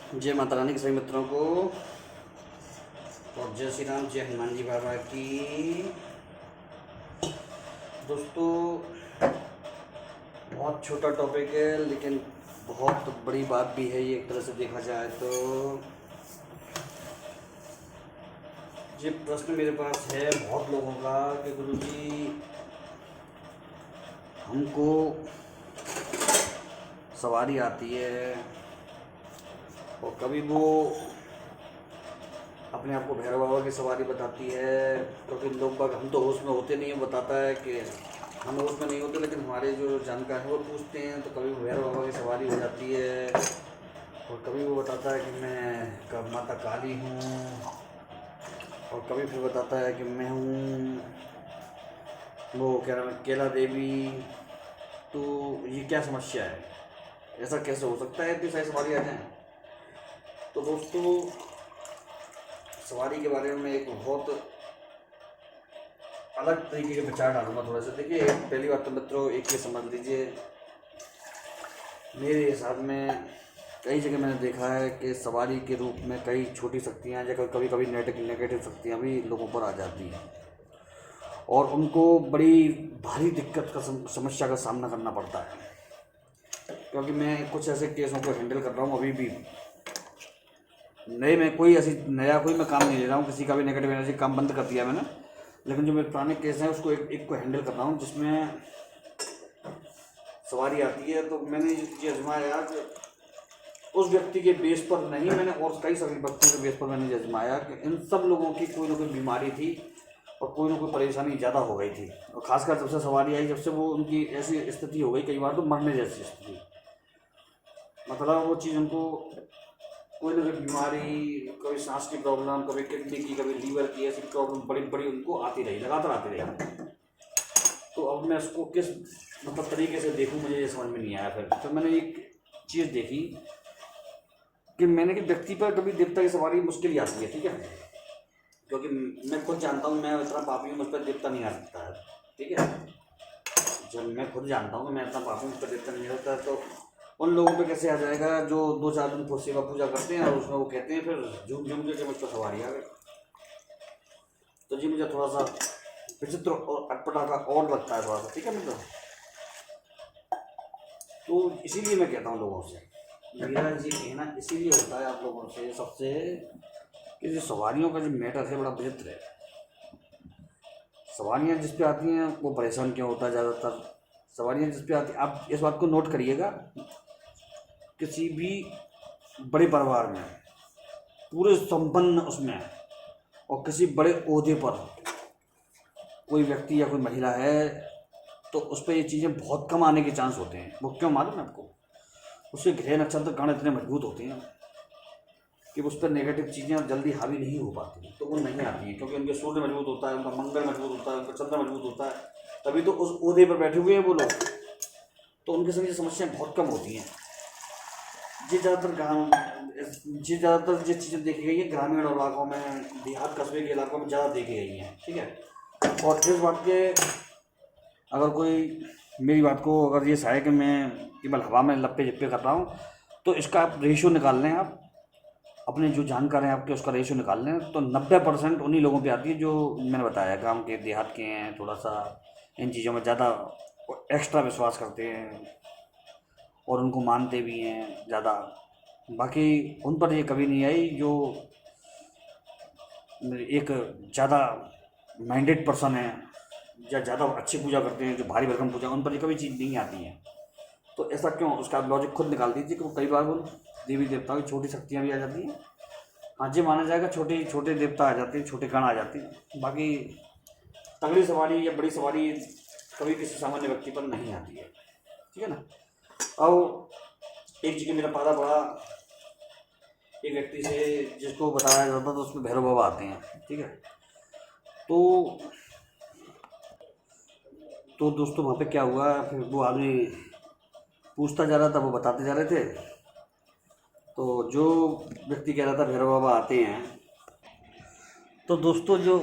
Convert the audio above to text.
जय माता रानी के सभी मित्रों को और जय श्री राम, जय हनुमान जी बाबा की। दोस्तों, बहुत छोटा टॉपिक है लेकिन बहुत बड़ी बात भी है ये, एक तरह से देखा जाए तो। ये प्रश्न मेरे पास है बहुत लोगों का कि गुरुजी, हमको सवारी आती है और कभी वो अपने आप को भैरव बाबा की सवारी बताती है, क्योंकि लोग बाग हम तो होश में होते नहीं हैं। बताता है कि हम होश में नहीं होते, लेकिन हमारे जो जानकार हैं वो पूछते हैं तो कभी वो भैरव बाबा की सवारी हो जाती है और कभी वो बताता है कि मैं माता काली हूँ और कभी फिर बताता है कि मैं हूँ वो क्या नाम है, केला देवी। तो ये क्या समस्या है? ऐसा कैसे हो सकता है इतनी सारी सवारी आ जाए? तो दोस्तों, सवारी के बारे में एक बहुत अलग तरीके के विचार डालूंगा थोड़ा सा। देखिए, पहली बात तो मित्रों एक ये समझ लीजिए, मेरे हिसाब में कई जगह मैंने देखा है कि सवारी के रूप में कई छोटी शक्तियाँ या कभी कभी नेगेटिव शक्तियाँ भी लोगों पर आ जाती हैं और उनको बड़ी भारी दिक्कत का समस्या का सामना करना पड़ता है। क्योंकि मैं कुछ ऐसे केसों को हैंडल कर रहा हूँ अभी भी। नए में कोई मैं काम नहीं ले रहा हूँ, किसी का भी नेगेटिव एनर्जी काम बंद कर दिया मैंने। लेकिन जो मेरे पुराने केस हैं उसको एक को हैंडल कर रहा हूँ, जिसमें सवारी आती है। तो मैंने ये आजमाया कि उस व्यक्ति के बेस पर नहीं, मैंने और कई सभी व्यक्तियों के बेस पर मैंने आजमाया कि इन सब लोगों की कोई ना कोई बीमारी थी और कोई ना कोई परेशानी ज़्यादा हो गई थी। और ख़ासकर जब से सवारी आई, जब से वो उनकी ऐसी स्थिति हो गई कई बार तो मरने जैसी स्थिति, मतलब वो चीज़ उनको कोई ना कोई बीमारी, कभी सांस की प्रॉब्लम, कभी किडनी की, कभी लीवर की, ऐसी प्रॉब्लम बड़ी बड़ी उनको आती रही, लगातार आती रही। तो अब मैं उसको किस तरीके से देखूं, मुझे ये समझ में नहीं आया। फिर मैंने एक चीज़ देखी कि मैंने कि व्यक्ति पर कभी देवता की सवारी मुश्किल ही आती है, ठीक है। क्योंकि मैं खुद जानता हूँ मैं इतना पापी हूँ, मुझ पर देवता नहीं आ सकता है, ठीक है। जब मैं खुद जानता हूँ कि मैं इतना पापी हूँ, मुझ पर देवता नहीं आ सकता, तो उन लोगों पे कैसे आ जाएगा जो 2-4 दिन सेवा पूजा करते हैं और उसमें वो कहते हैं फिर झूम झूम के मुझ पर सवारी आ गई। तो जी मुझे थोड़ा सा विचित्र और अटपटा का और लगता है थोड़ा सा, ठीक है मतलब। तो इसीलिए मैं कहता हूँ लोगों से, मेरा ये कहना इसीलिए होता है आप लोगों से सबसे, कि जो सवारियों का जो मैटर है बड़ा विचित्र है। सवारियाँ जिस पे आती हैं वो परेशान क्यों होता है ज़्यादातर? सवारियाँ जिस पे आती, आप इस बात को नोट करिएगा, किसी भी बड़े परिवार में, पूरे संपन्न उसमें, और किसी बड़े ओहदे पर कोई व्यक्ति या कोई महिला है, तो उस पर ये चीज़ें बहुत कम आने के चांस होते हैं। वो क्यों मालूम है आपको? उसके ग्रह नक्षत्र गण इतने मजबूत होते हैं कि उस पर नेगेटिव चीज़ें जल्दी हावी नहीं हो पाती, तो वो नहीं आती हैं। क्योंकि उनके सूर्य मजबूत होता है, उनका मंगल मजबूत होता है, उनका चंद्र मजबूत होता है, तभी तो उस ओहदे पर बैठे हुए हैं वो लोग। तो उनके सभी समस्याएं बहुत कम होती हैं। ये ज़्यादातर जो चीज़ें देखी गई है ग्रामीण इलाकों में, देहात कस्बे के इलाकों में ज़्यादा देखी गई हैं, ठीक है। और इस बात के, अगर कोई मेरी बात को अगर ये सहाय कि मैं केवल हवा में लप्पे झप्पे कर रहा हूँ, तो इसका आप रेशियो निकाल लें, आप अपने जो जानकार हैं आपके उसका रेशियो निकाल लें, तो 90% उन्हीं लोगों पे आती है जो मैंने बताया, गांव के देहात के हैं, थोड़ा सा इन चीज़ों में ज़्यादा एक्स्ट्रा विश्वास करते हैं और उनको मानते भी हैं ज़्यादा। बाकी उन पर ये कभी नहीं आई जो एक ज़्यादा माइंडेड पर्सन है या ज़्यादा अच्छी पूजा करते हैं, जो भारी भरकम पूजा, उन पर ये कभी चीज़ नहीं आती है। तो ऐसा क्यों? उसका आप लॉजिक खुद निकाल दीजिए कि कई बार वो देवी देवताओं की छोटी शक्तियाँ भी आ जाती हैं। हाँ जी, माना जाएगा छोटे देवता आ जाते हैं, छोटे गण आ जाते हैं। बाकी तगड़ी सवारी या बड़ी सवारी कभी किसी सामान्य व्यक्ति पर नहीं आती है, ठीक है ना। अब एक जगह मेरा पाला पड़ा एक व्यक्ति से जिसको बताया जाता था, तो उसमें भैरव बाबा आते हैं, ठीक है। तो दोस्तों वहाँ पे क्या हुआ, फिर वो आदमी पूछता जा रहा था, वो बताते जा रहे थे। तो जो व्यक्ति कह रहा था भैरव बाबा आते हैं, तो दोस्तों जो